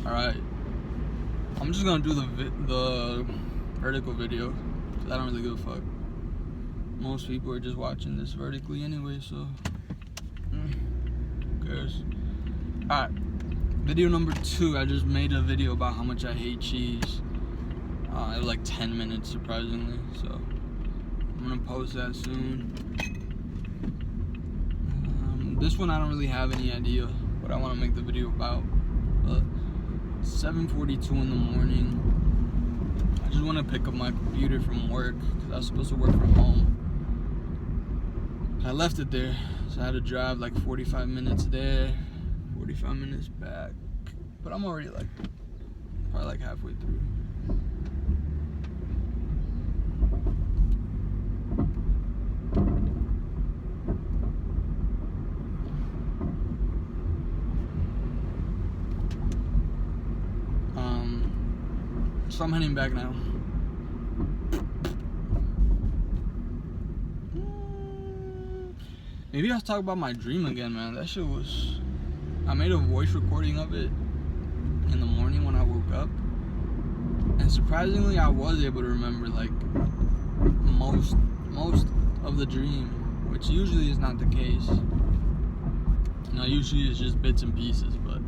Alright, I'm just gonna do the vertical video, because I don't really give a fuck. Most people are just watching this vertically anyway, so who cares? Alright, video number 2, I just made a video about how much I hate cheese. It was like 10 minutes, surprisingly, so I'm gonna post that soon. This one I don't really have any idea what I want to make the video about, but 7:42 in the morning. I just want to pick up my computer from work because I was supposed to work from home. I left it there, so I had to drive like 45 minutes there, 45 minutes back. But I'm already probably like halfway through. So I'm heading back now. Maybe I'll talk about my dream again, man. That shit was... I made a voice recording of it in the morning when I woke up. And surprisingly, I was able to remember, like, most of the dream, which usually is not the case. You know, usually it's just bits and pieces, but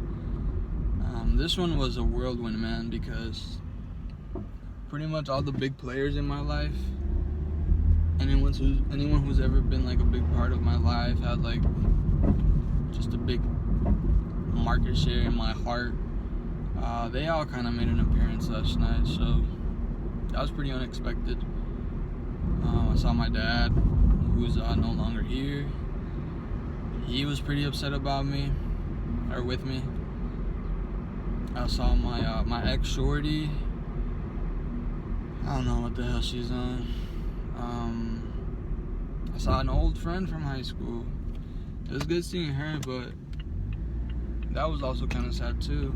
this one was a whirlwind, man, because pretty much all the big players in my life, anyone who's ever been like a big part of my life, had like just a big market share in my heart. They all kind of made an appearance last night, so that was pretty unexpected. I saw my dad, who's no longer here. He was pretty upset about me, or with me. I saw my ex shorty. I don't know what the hell she's on. I saw an old friend from high school. It was good seeing her, but that was also kind of sad too.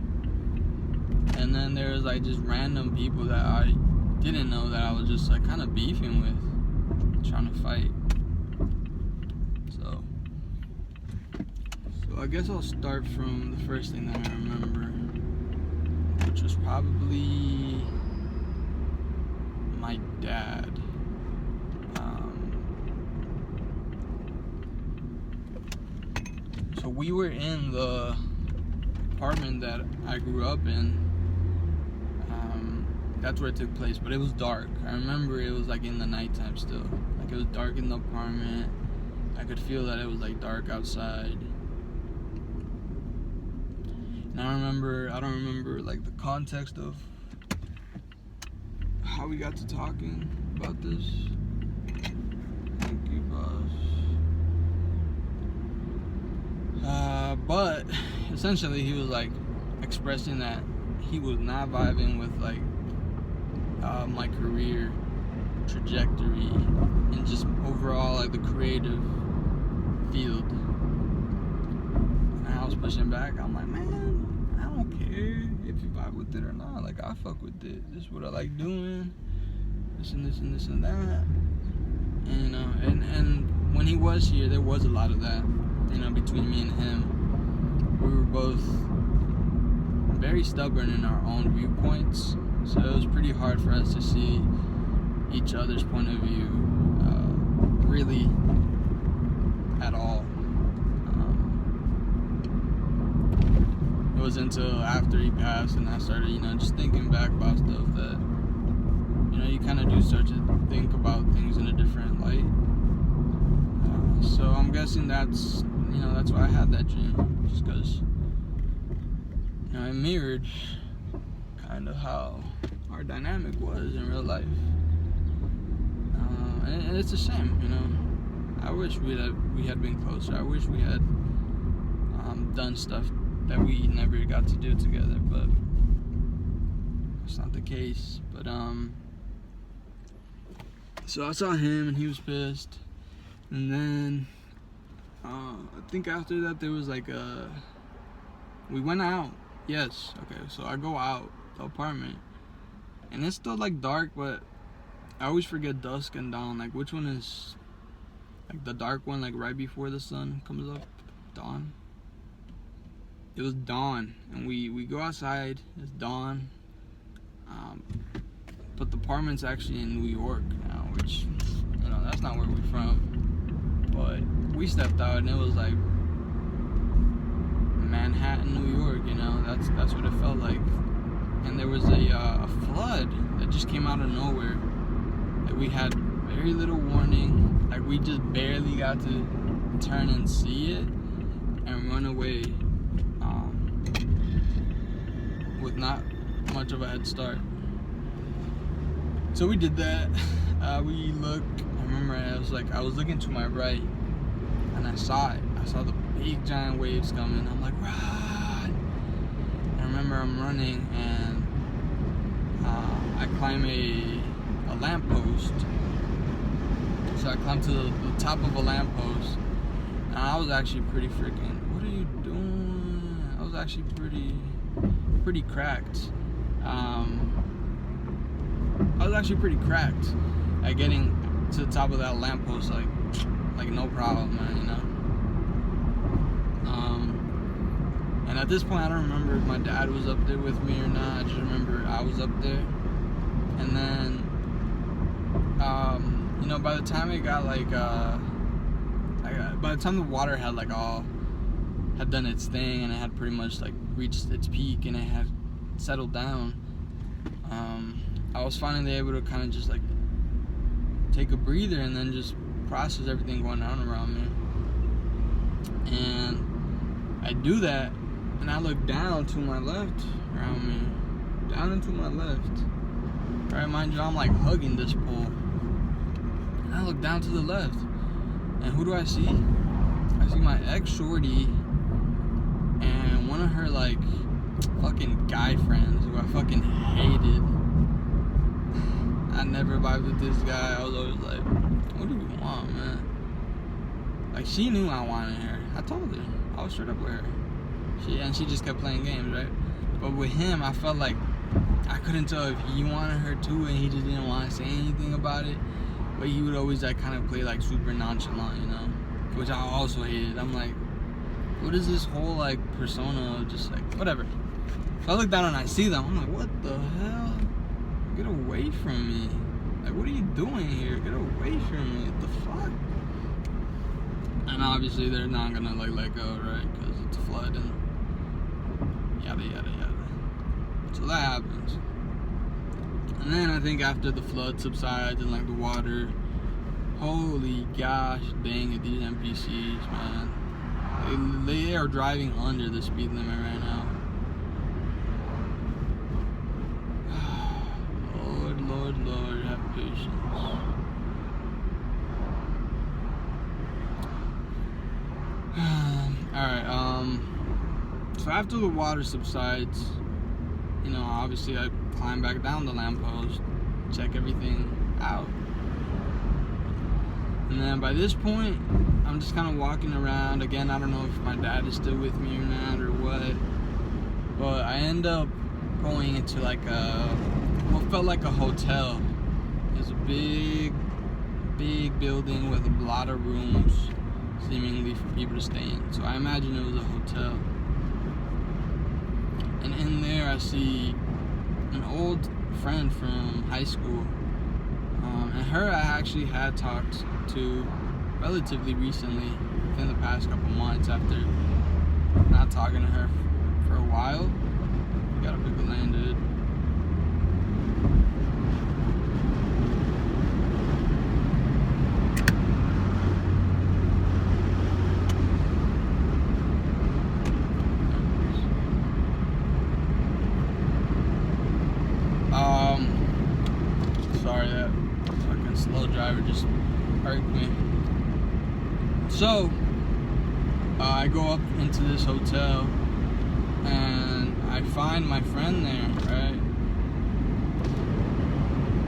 And then there was like just random people that I didn't know that I was just like kind of beefing with, trying to fight. So I guess I'll start from the first thing that I remember, which was probably my dad. So we were in the apartment that I grew up in. That's where it took place, but it was dark. I remember it was like in the nighttime still. Like it was dark in the apartment. I could feel that it was like dark outside. And I don't remember like the context of how we got to talking about this. Thank you, boss. But essentially he was like expressing that he was not vibing with like my career trajectory and just overall like the creative field. And I was pushing back. I'm like, man, I don't care if you vibe with it or not. Like, I fuck with it. This is what I like doing. This and this and this and that. And, you know, and when he was here, there was a lot of that, you know, between me and him. We were both very stubborn in our own viewpoints. So it was pretty hard for us to see each other's point of view, really, at all. It was until after he passed and I started, you know, just thinking back about stuff that, you know, you kind of do start to think about things in a different light. So I'm guessing that's why I had that dream, just because, you know, it mirrored kind of how our dynamic was in real life. And it's a shame, you know. I wish we had been closer. I wish we had done stuff that we never got to do together, but it's not the case. But so I saw him and he was pissed, and then I think after that there was like we went out. Yes, okay, so I go out the apartment and it's still like dark, but I always forget dusk and dawn, like which one is like the dark one, like right before the sun comes up, dawn. it was dawn, and we go outside. It's dawn. But the apartment's actually in New York now, which, you know, that's not where we're from. But we stepped out, and it was like Manhattan, New York. You know, that's what it felt like. And there was a flood that just came out of nowhere. That we had very little warning. Like, we just barely got to turn and see it and run away with not much of a head start. So we did that. We looked. I remember I was looking to my right, and I saw it. I saw the big giant waves coming. I'm like, run! I remember I'm running, and I climb a lamppost. So I climbed to the top of a lamppost, and I was actually pretty freaking. What are you doing? I was actually pretty cracked. I was actually pretty cracked at getting to the top of that lamppost, like no problem, man, you know. And at this point, I don't remember if my dad was up there with me or not. I just remember I was up there, and then, you know, by the time it got by the time the water had had done its thing, and it had pretty much like reached its peak, and it had settled down, I was finally able to kind of just like take a breather and then just process everything going on around me. And I do that, and I look down to my left around me, down and to my left. Right, mind you, I'm like hugging this pole, and I look down to the left, and who do I see? I see my ex-shorty and one of her like fucking guy friends who I fucking hated. I never vibed with this guy. I was always like, what do you want, man? Like, she knew I wanted her. I told her. I was straight up with her. She just kept playing games, right? But with him, I felt like I couldn't tell if he wanted her too, and he just didn't want to say anything about it. But he would always like kind of play like super nonchalant, you know? Which I also hated. I'm like, what is this whole like persona of just like, whatever. So I look down and I see them. I'm like, what the hell? Get away from me. Like, what are you doing here? Get away from me. What the fuck? And obviously they're not gonna like let go, right? Because it's a flood and yada yada yada. So that happens. And then I think after the flood subsides and like the water, holy gosh dang it, these NPCs, man. They are driving under the speed limit right now. Lord, have patience. Alright, so after the water subsides, you know, obviously I climb back down the lamppost, check everything out. And then by this point, I'm just kind of walking around. Again, I don't know if my dad is still with me or not or what, but I end up going into like what felt like a hotel. It's a big building with a lot of rooms, seemingly for people to stay in. So I imagine it was a hotel. And in there, I see an old friend from high school. And her I actually had talked to relatively recently, within the past couple months, after not talking to her for a while. You gotta pick a lane, dude. Sorry, that fucking slow driver just irked me. So, I go up into this hotel, and I find my friend there, right?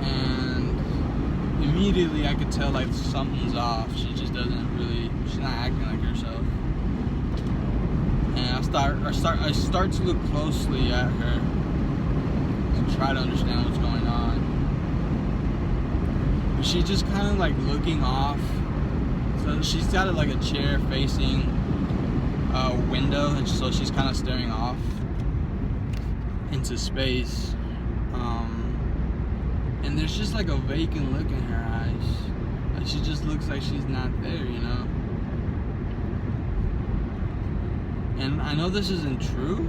And immediately I could tell like something's off. She just doesn't really, she's not acting like herself. And I start to look closely at her to try to understand what's going on. But she's just kind of like looking off. So she's got like a chair facing window, and so she's kind of staring off into space. And there's just like a vacant look in her eyes. Like she just looks like she's not there, you know? And I know this isn't true.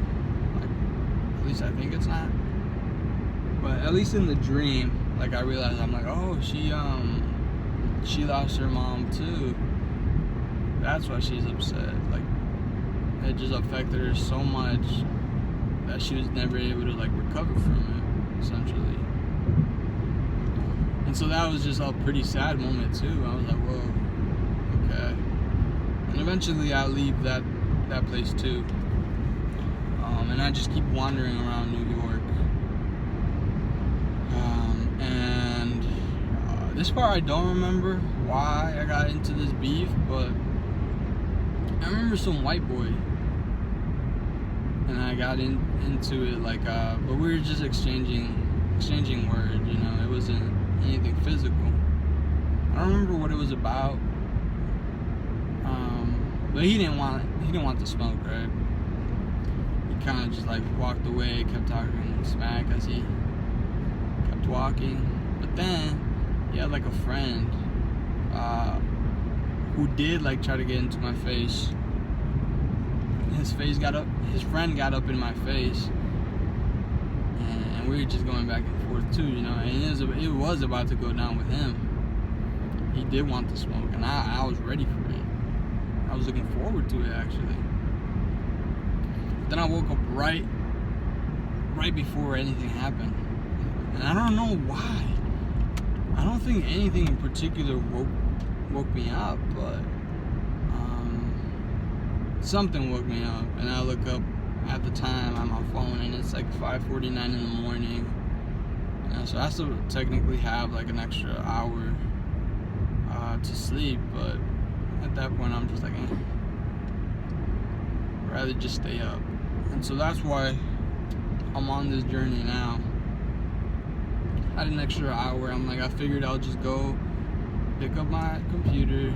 Like, at least I think it's not. But at least in the dream, like I realized, I'm like, oh, she lost her mom too. That's why she's upset. Like, it just affected her so much that she was never able to like recover from it, essentially. And so that was just a pretty sad moment too. I was like, whoa, okay. And eventually I leave that place too. And I just keep wandering around New York. This part I don't remember why I got into this beef, but I remember some white boy, and I got into it like, but we were just exchanging words, you know. It wasn't anything physical. I don't remember what it was about, but he didn't want to smoke, right? He kind of just like walked away, kept talking smack as he kept walking, but then he had like a friend who did like try to get into my face. His friend got up in my face, and we were just going back and forth too, you know. And it was about to go down with him. He did want to smoke, and I was ready for it. I was looking forward to it, actually. Then I woke up right before anything happened, and I don't know why. I don't think anything in particular woke me up, but something woke me up, and I look up at the time on my phone, and it's like 5:49 in the morning. You know, so I still technically have like an extra hour to sleep, but at that point I'm just like, I'd rather just stay up. And so that's why I'm on this journey now. I had an extra hour. I'm like, I figured I'll just go pick up my computer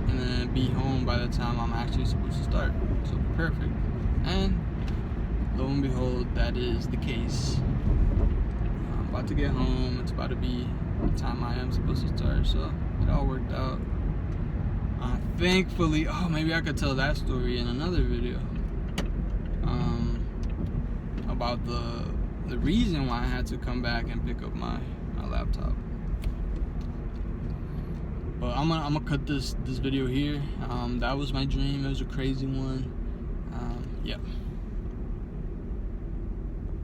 and then be home by the time I'm actually supposed to start. So perfect. And lo and behold, that is the case. I'm about to get home. It's about to be the time I am supposed to start. So it all worked out. Thankfully, maybe I could tell that story in another video. About the reason why I had to come back and pick up my laptop. But I'm gonna cut this video here. That was my dream. It was a crazy one. Yeah.